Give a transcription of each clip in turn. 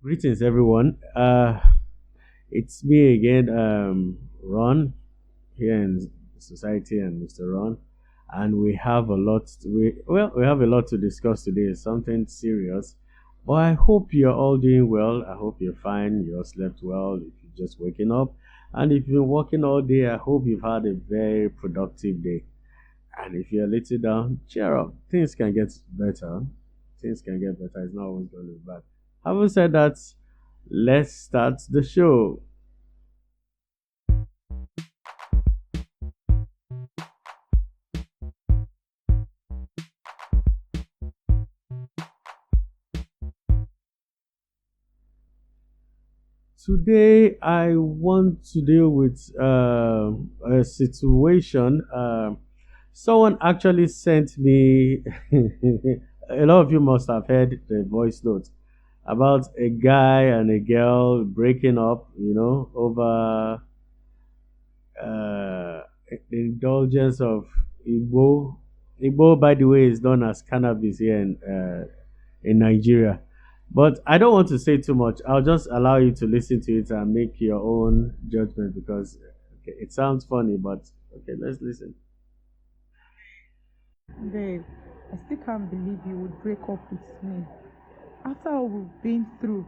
Greetings, everyone. It's me again, Ron, here in Society and Mr. Ron, and we have a lot. We have a lot to discuss today. Something serious, but I hope you're all doing well. I hope you're fine. You all slept well. If you're just waking up, and if you've been working all day, I hope you've had a very productive day. And if you're a little down, cheer up. Things can get better. Things can get better. It's not always going to be bad. Having said that, let's start the show. Today, I want to deal with a situation. Someone actually sent me, a lot of you must have heard the voice note about a guy and a girl breaking up, over uh, the indulgence of Igbo. Igbo, by the way, is known as cannabis here in Nigeria. But I don't want to say too much. I'll just allow you to listen to it and make your own judgment because okay, it sounds funny, but okay, let's listen. Babe, I still can't believe you would break up with me. After all we've been through,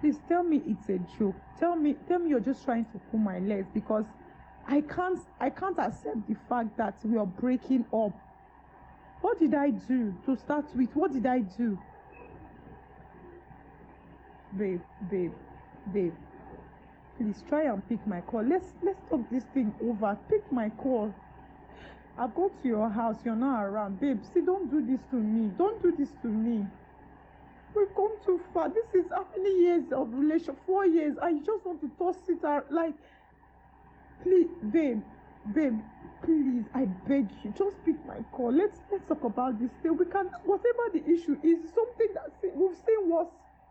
please tell me it's a joke. Tell me you're just trying to pull my legs because I can't accept the fact that we are breaking up. What did I do to start with? What did I do? Babe, babe, babe. Please try and pick my call. Let's talk this thing over. Pick my call. I've got to your house, you're not around. Babe, see, don't do this to me. Don't do this to me. We've come too far. This is how many years of relation? 4 years. I just want to toss it out. Like, please, babe, please, I beg you, just pick my call. Let's talk about this thing. We can, whatever the issue is, something that we've seen worse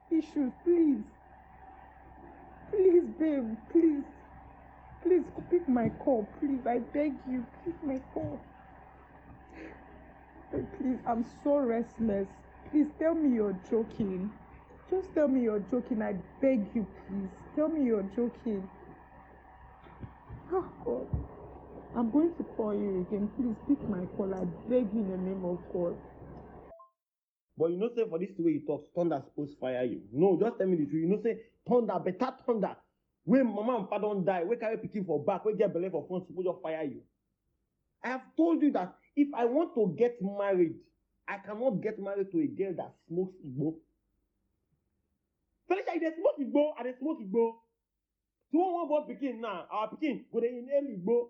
issues. Please, babe, please pick my call. Please, I beg you, pick my call. Please, I'm so restless. Please tell me you're joking. Just tell me you're joking. I beg you, please. Tell me you're joking. Oh, God. I'm going to call you again. Please pick my call. I beg you in the name of God. But say for this way you talk, thunder suppose fire you. No, just tell me the truth. Say thunder, better thunder. When mama and papa don't die, we carry picking for back, we get belay for front, suppose just fire you. I have told you that if I want to get married, I cannot get married to a girl that smokes Igbo. Felicia, if they smoke Igbo, and they smoke Igbo. So one born pikin now, our pikin go dey inhale Igbo.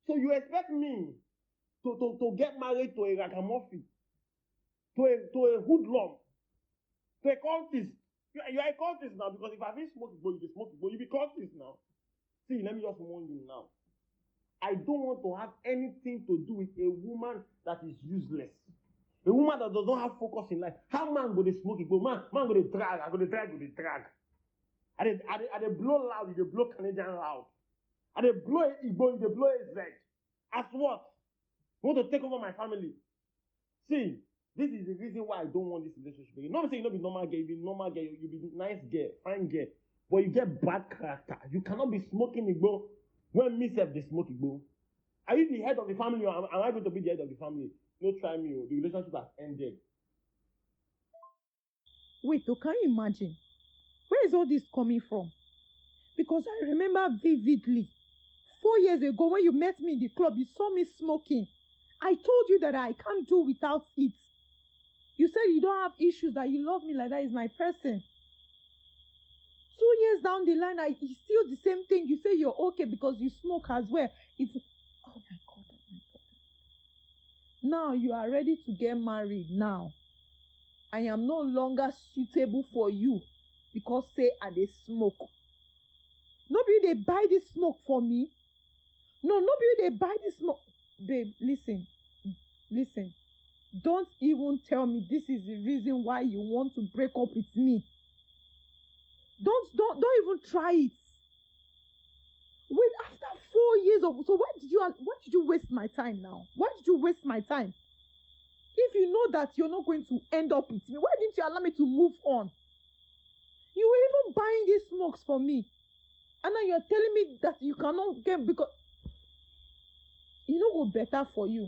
So you expect me to get married to a ragamuffin, to a hoodlum, to a cultist. You are a cultist now because if I feel smoke Igbo, you smoke Igbo, you be cultist now. See, let me just warn you now. I don't want to have anything to do with a woman that is useless. A woman that does not have focus in life. How man go dey smoke Igbo? Man go dey drag. I go dey drag. I dey blow loud, you dey blow Canadian loud. I dey blow Igbo, you dey blow AZ. As what? You want to take over my family? See, this is the reason why I don't want this relationship. You know what I'm saying? You don't be normal girl, you be normal girl, you be nice girl, fine girl. But you get bad character. You cannot be smoking Igbo when me self dey smoke Igbo. Are you the head of the family or am I going to be the head of the family? No, try me. The relationship has ended. Wait, oh, can you imagine? Where is all this coming from? Because I remember vividly 4 years ago when you met me in the club, you saw me smoking. I told you that I can't do without it. You said you don't have issues, that you love me like that is my person. 2 years down the line, it's still the same thing. You say you're okay because you smoke as well. It's oh my God, oh my God. Now you are ready to get married now. I am no longer suitable for you because say I dey smoke. Nobody they buy this smoke for me. No, nobody they buy this smoke. Babe, listen. Don't even tell me this is the reason why you want to break up with me. Don't even try it. Wait, after 4 years of so why did you waste my time now? Why did you waste my time? If you know that you're not going to end up with me, why didn't you allow me to move on? You were even buying these smokes for me, and now you're telling me that you cannot get because e no go better for you.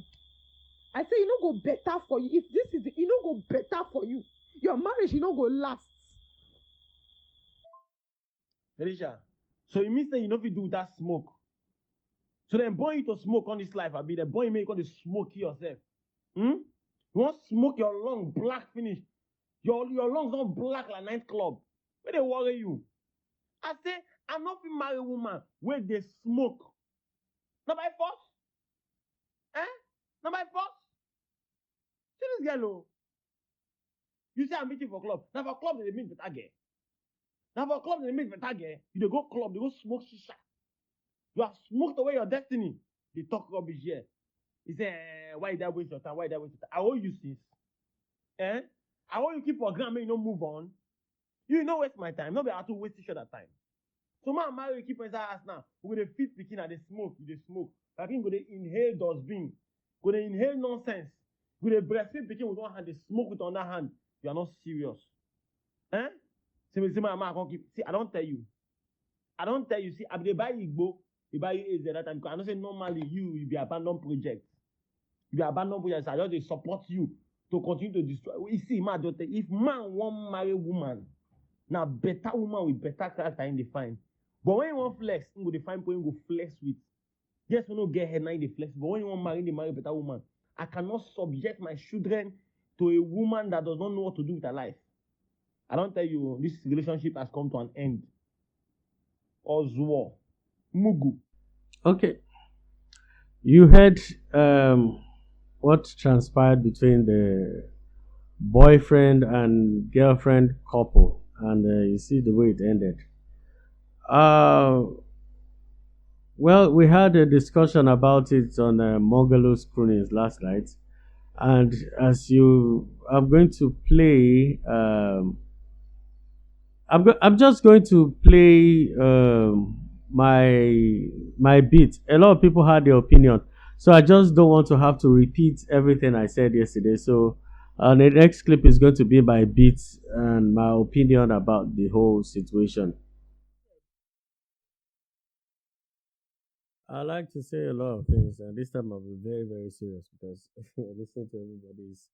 I say e no go better for you. If this is e no go better for you. Your marriage e no go last. Felicia, so it means that you know if you do that smoke. So then born you to smoke on this life, I be the boy make you to smoke yourself. Hmm? You want smoke your lung black finish. Your lungs don't black like nightclub. Where they worry you? I say, I'm not fit marry woman where they smoke. Not by force. Eh? Not by force. See this girl, oh. You say I'm meeting for club. Now for club, they meet better girl. Now for club, they meet better girl. You dey go club, they go smoke shisha. You have smoked away your destiny. They talk rubbish here. He say, why did I waste your time? Why did I waste your time? I owe you sis. Eh? I want you keep for ground, make you no move on. You no waste my time. No be how to waste each other time. So man marry keep inside house now. We go dey feed pikin and dey smoke. You dey smoke. Pikin go dey inhale dustbin. Go dey inhale nonsense. Go dey breastfeed pikin with one hand, dey smoke with another hand. You are not serious. Eh? See my man, I can't keep. See, I don't tell you. I don't tell you. See, I dey buy Igbo, they buy you AZ that time. Because I know say normally you be abandoned project. You be abandoned project. So I just dey support you to continue to destroy. You see, man, just tell, if man wan marry woman, na better woman with better character in dey find. But when you want flex, you go dey find people you go flex with. Yes, we no get head now in the flex. But when you want marry, they marry better woman. I cannot subject my children to a woman that does not know what to do with her life. I don't tell you, this relationship has come to an end. Ozwo. Mugu. Okay, you heard what transpired between the boyfriend and girlfriend couple, and you see the way it ended. Uh, well, we had a discussion about it on Mogulus Croonings last night, and as you, I'm going to play. I'm just going to play my beat. A lot of people had their opinion, so I just don't want to have to repeat everything I said yesterday. So the next clip is going to be my beats and my opinion about the whole situation. I like to say a lot of things, and this time I'll be very, very serious because listening to everybody's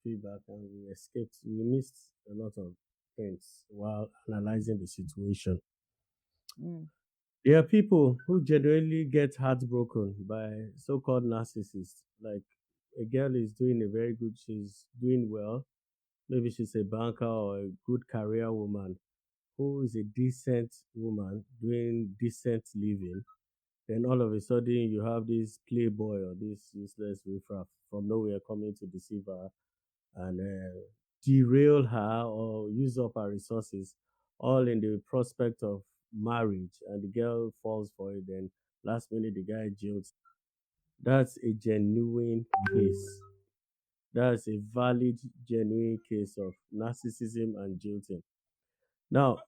feedback and we escaped, we missed a lot of things while analyzing the situation. Mm. There are people who genuinely get heartbroken by so-called narcissists. Like a girl is doing a very good, she's doing well. Maybe she's a banker or a good career woman who is a decent woman doing decent living. Then all of a sudden you have this playboy or this useless riffraff from nowhere coming to deceive her and derail her or use up her resources, all in the prospect of marriage, and the girl falls for it. Then last minute, the guy jilts. That's a genuine case. That's a valid, genuine case of narcissism and jilting. Now,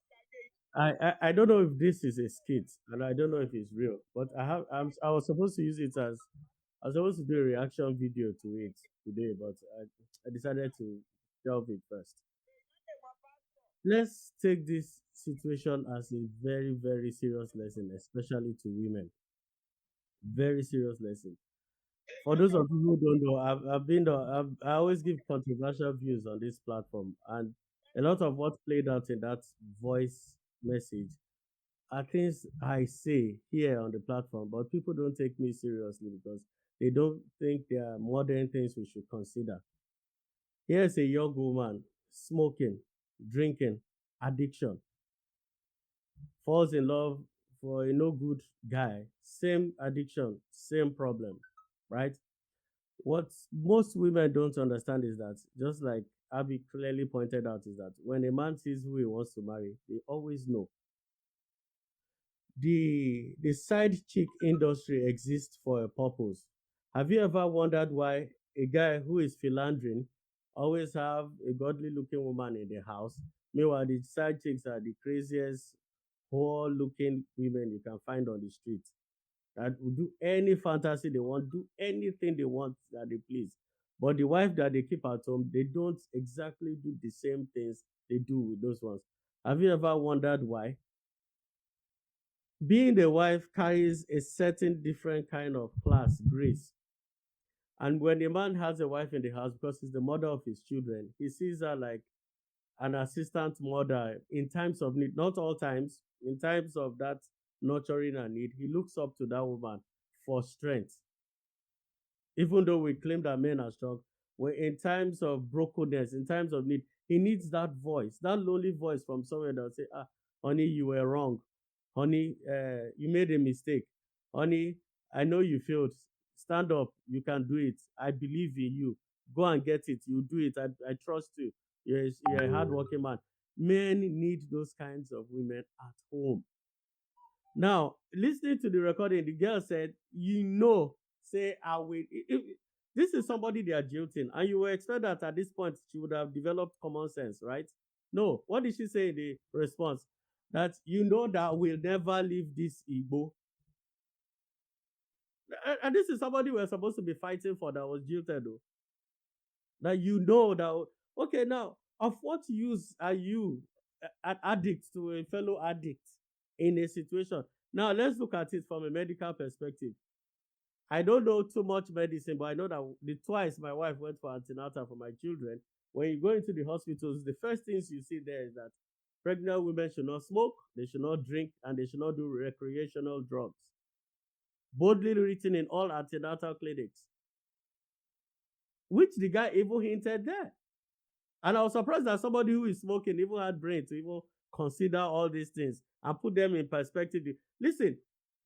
I don't know if this is a skit, and I don't know if it's real, but I was supposed to use it as I was supposed to do a reaction video to it today, but I decided to delve it first. Let's take this situation as a very, very serious lesson, especially to women. Very serious lesson. For those of you who don't know, I always give controversial views on this platform, and a lot of what played out in that voice message are things I say here on the platform, but people don't take me seriously because they don't think they are modern things we should consider. Here's a young woman smoking, drinking, addiction, falls in love for a no good guy, same addiction, same problem, right? What most women don't understand is that, just like Abby clearly pointed out, is that when a man sees who he wants to marry, they always know. The side chick industry exists for a purpose. Have you ever wondered why a guy who is philandering always have a godly looking woman in the house? Meanwhile, the side chicks are the craziest, whole looking women you can find on the street that will do any fantasy they want, do anything they want that they please. But the wife that they keep at home, they don't exactly do the same things they do with those ones. Have you ever wondered why? Being the wife carries a certain different kind of class, grace. And when a man has a wife in the house because he's the mother of his children, he sees her like an assistant mother in times of need, not all times, in times of that nurturing and need. He looks up to that woman for strength. Even though we claim that men are strong, when in times of brokenness, in times of need, he needs that voice, that lonely voice from somewhere that will say, ah, honey, you were wrong. Honey, you made a mistake. Honey, I know you failed. Stand up. You can do it. I believe in you. Go and get it. You do it. I trust you. You're a hardworking man. Men need those kinds of women at home. Now, listening to the recording, the girl said, say, I will. This is somebody they are jilting, and you would expect that at this point she would have developed common sense, right? No. What did she say in the response? That that we'll never leave this Igbo. And this is somebody we're supposed to be fighting for that was jilted, though. That that, okay, now, of what use are you an addict to a fellow addict in a situation? Now, let's look at it from a medical perspective. I don't know too much medicine, but I know that the twice my wife went for antenatal for my children, when you go into the hospitals, the first things you see there is that pregnant women should not smoke, they should not drink, and they should not do recreational drugs. Boldly written in all antenatal clinics, which the guy even hinted there. And I was surprised that somebody who is smoking even had brain to even consider all these things and put them in perspective. Listen,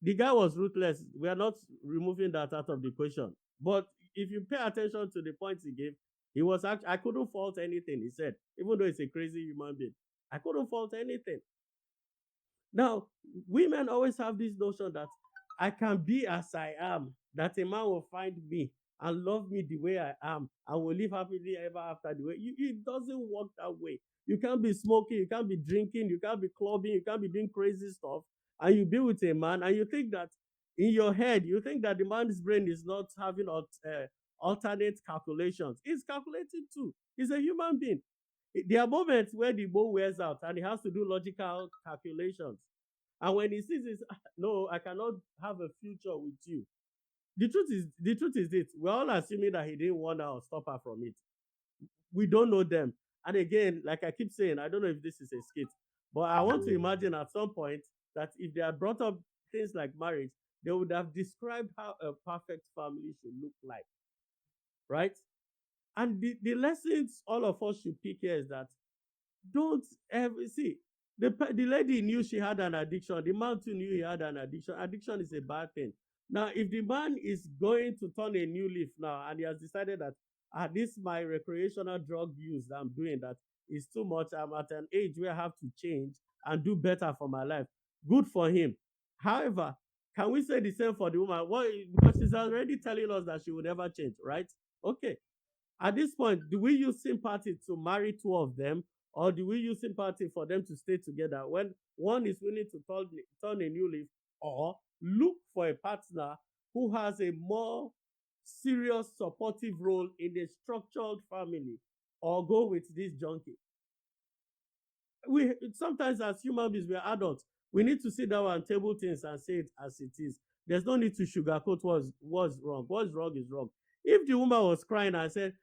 the guy was ruthless. We are not removing that out of the equation. But if you pay attention to the points he gave, he was actually, I couldn't fault anything he said, even though he's a crazy human being. I couldn't fault anything. Now, women always have this notion that I can be as I am, that a man will find me and love me the way I am and will live happily ever after the way. It doesn't work that way. You can't be smoking, you can't be drinking, you can't be clubbing, you can't be doing crazy stuff. And you be with a man and you think that in your head, you think that the man's brain is not having alternate calculations. It's calculated too. He's a human being. There are moments where the bow wears out and he has to do logical calculations. And when he sees this, no, I cannot have a future with you. The truth is this. We're all assuming that he didn't want her or stop her from it. We don't know them. And again, like I keep saying, I don't know if this is a skit, but I want to imagine at some point that if they had brought up things like marriage, they would have described how a perfect family should look like, right? And the lessons all of us should pick here is that don't ever see the lady knew she had an addiction. The man too knew he had an addiction. Addiction is a bad thing. Now, if the man is going to turn a new leaf now and he has decided that this my recreational drug use that I'm doing that is too much. I'm at an age where I have to change and do better for my life. Good for him. However, can we say the same for the woman? Well, because she's already telling us that she will never change, right? Okay. At this point, do we use sympathy to marry two of them, or do we use sympathy for them to stay together when one is willing to turn a new leaf, or look for a partner who has a more serious supportive role in a structured family, or go with this junkie? We sometimes as human beings, we're adults. We need to sit down and table things and say it as it is. There's no need to sugarcoat what's wrong. What's wrong is wrong. If the woman was crying and said,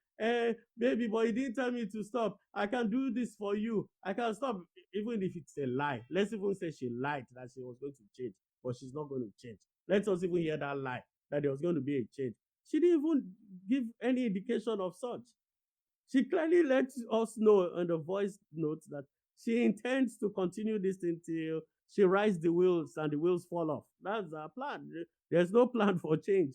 baby, but you didn't tell me to stop. I can do this for you. I can stop. Even if it's a lie. Let's even say she lied that she was going to change, but she's not going to change. Let us even hear that lie that there was going to be a change. She didn't even give any indication of such. She clearly let us know on the voice note that she intends to continue this until she rides the wheels and the wheels fall off. That's her plan. There's no plan for change.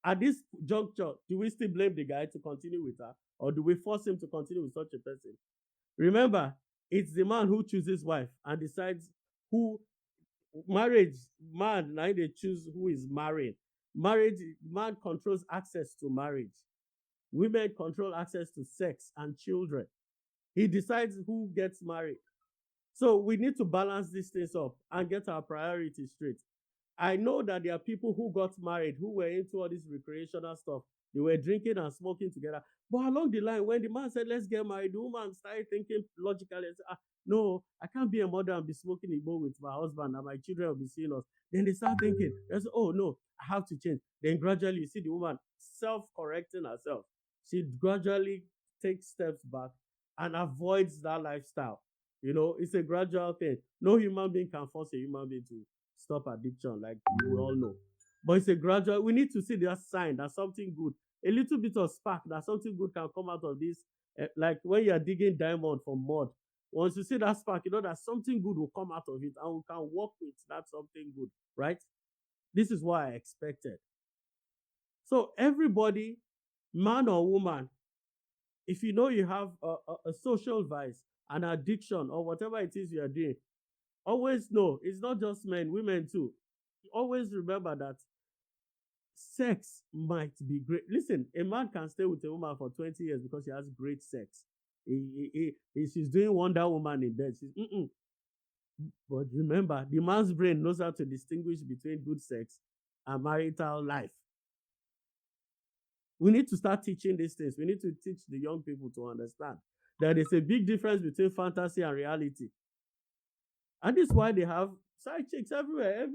At this juncture, do we still blame the guy to continue with her, or do we force him to continue with such a person? Remember, it's the man who chooses wife and decides who marriage man. Now they choose who is married. Marriage man controls access to marriage. Women control access to sex and children. He decides who gets married. So we need to balance these things up and get our priorities straight. I know that there are people who got married who were into all this recreational stuff They were drinking and smoking together. But along the line, when the man said, let's get married, the woman started thinking logically and said, no, I can't be a mother and be smoking Igbo with my husband and my children will be seeing us. Then they start thinking, they say, oh no, I have to change. Then gradually you see the woman self-correcting herself. She gradually takes steps back and avoids that lifestyle. It's a gradual thing. No human being can force a human being to stop addiction, like we all know. But it's a gradual. We need to see that sign that something good, a little bit of spark, that something good can come out of this. Like when you are digging diamond from mud, once you see that spark, you know that something good will come out of it, and we can work with that something good, right? This is what I expected. So everybody, man or woman, if you know you have a social vice, an addiction, or whatever it is you are doing, always know it's not just men, women too. Always remember that sex might be great. Listen, a man can stay with a woman for 20 years because she has great sex. She's doing Wonder Woman in bed. But remember, the man's brain knows how to distinguish between good sex and marital life. We need to start teaching these things. We need to teach the young people to understand that there's a big difference between fantasy and reality. And this is why they have side chicks everywhere.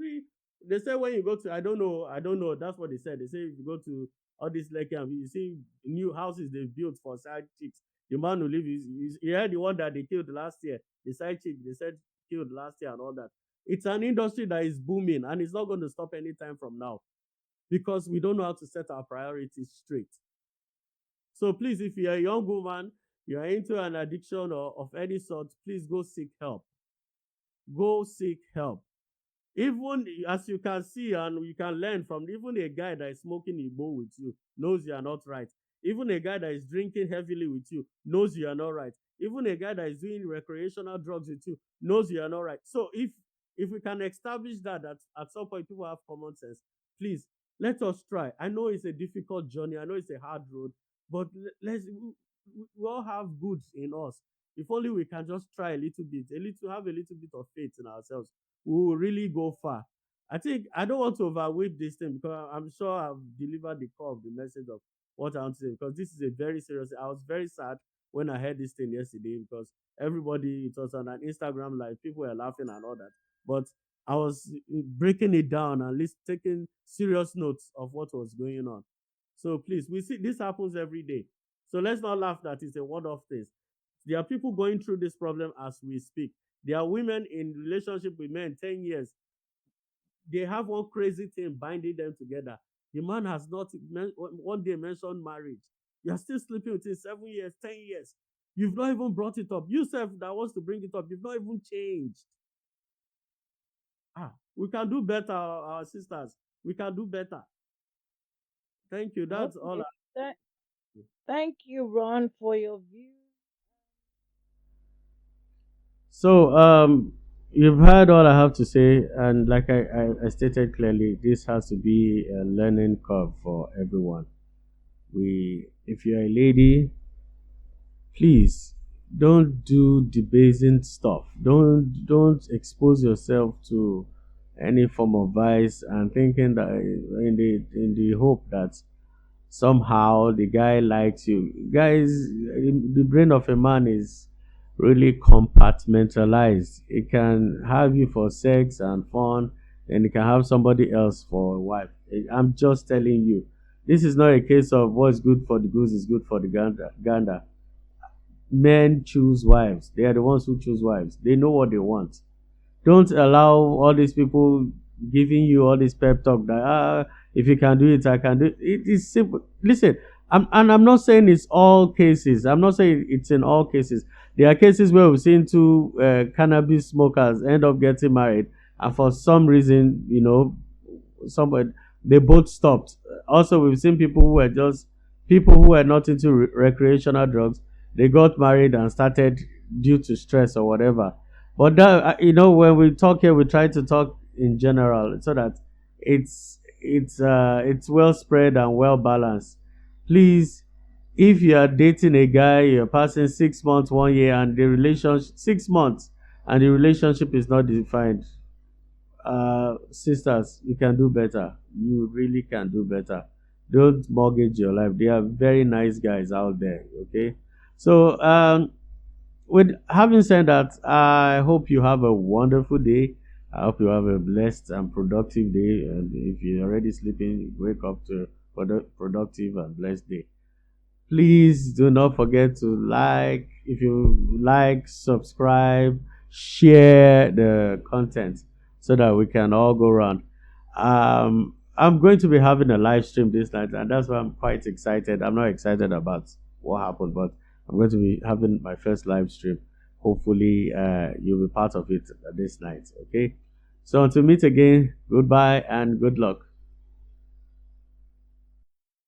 They say when you go to, I don't know. That's what they said. They say if you go to all these lake and you see new houses they've built for side chicks. The man who live is he had the one that they killed last year. The side chick they said killed last year and all that. It's an industry that is booming and it's not going to stop anytime from now because we don't know how to set our priorities straight. So please, if you're a young woman, you're into an addiction or of any sort, please go seek help. Go seek help. Even as you can see and you can learn from even a guy that is smoking Igbo with you knows you are not right. Even a guy that is drinking heavily with you knows you are not right. Even a guy that is doing recreational drugs with you knows you are not right. So if we can establish that at some point people have common sense, please let us try. I know it's a difficult journey. I know it's a hard road, but we all have goods in us. If only we can just try a little bit, have a little bit of faith in ourselves, we will really go far. I think I don't want to overweight this thing because I'm sure I've delivered the core of the message of what I want to say because this is a very serious. I was very sad when I heard this thing yesterday because everybody, it was on an Instagram live, people were laughing and all that. But I was breaking it down and least taking serious notes of what was going on. So please, we see this happens every day. So let's not laugh that it's a one-off thing. There are people going through this problem as we speak. There are women in relationship with men 10 years. They have one crazy thing binding them together. The man has not one day mentioned marriage. You are still sleeping with him 7 years, 10 years. You've not even brought it up. Yourself that wants to bring it up, you've not even changed. We can do better, our sisters. We can do better. Thank you. That's all. Okay. Thank you, Ron, for your views. So, you've heard all I have to say, and like I stated clearly, this has to be a learning curve for everyone. If you're a lady, please don't do debasing stuff. Don't expose yourself to any form of vice and thinking that in the hope that somehow the guy likes you. Guys, the brain of a man is really compartmentalized. It can have you for sex and fun, and it can have somebody else for a wife. I'm just telling you, this is not a case of what's good for the goose is good for the gander. Men choose wives. They are the ones who choose wives. They know what they want. Don't allow all these people giving you all this pep talk that if you can do it, I can do it. It is simple. Listen, I'm not saying it's all cases. I'm not saying it's in all cases. There are cases where we've seen two cannabis smokers end up getting married, and for some reason, somebody they both stopped. Also, we've seen people who were not into recreational drugs. They got married and started due to stress or whatever. But that when we talk here, we try to talk in general so that it's well spread and well balanced. Please, if you are dating a guy, you're passing 6 months, 1 year, and the relationship 6 months, and the relationship is not defined, sisters, you can do better. You really can do better. Don't mortgage your life. They are very nice guys out there. Okay. So with having said that, I hope you have a wonderful day. I hope you have a blessed and productive day. And if you're already sleeping, wake up to productive and blessed day. Please do not forget to like. If you like, subscribe, share the content so that we can all go around. I'm going to be having a live stream this night, and that's why I'm quite excited. I'm not excited about what happened, but I'm going to be having my first live stream. Hopefully, you'll be part of it this night. Okay. So until meet again, goodbye and good luck.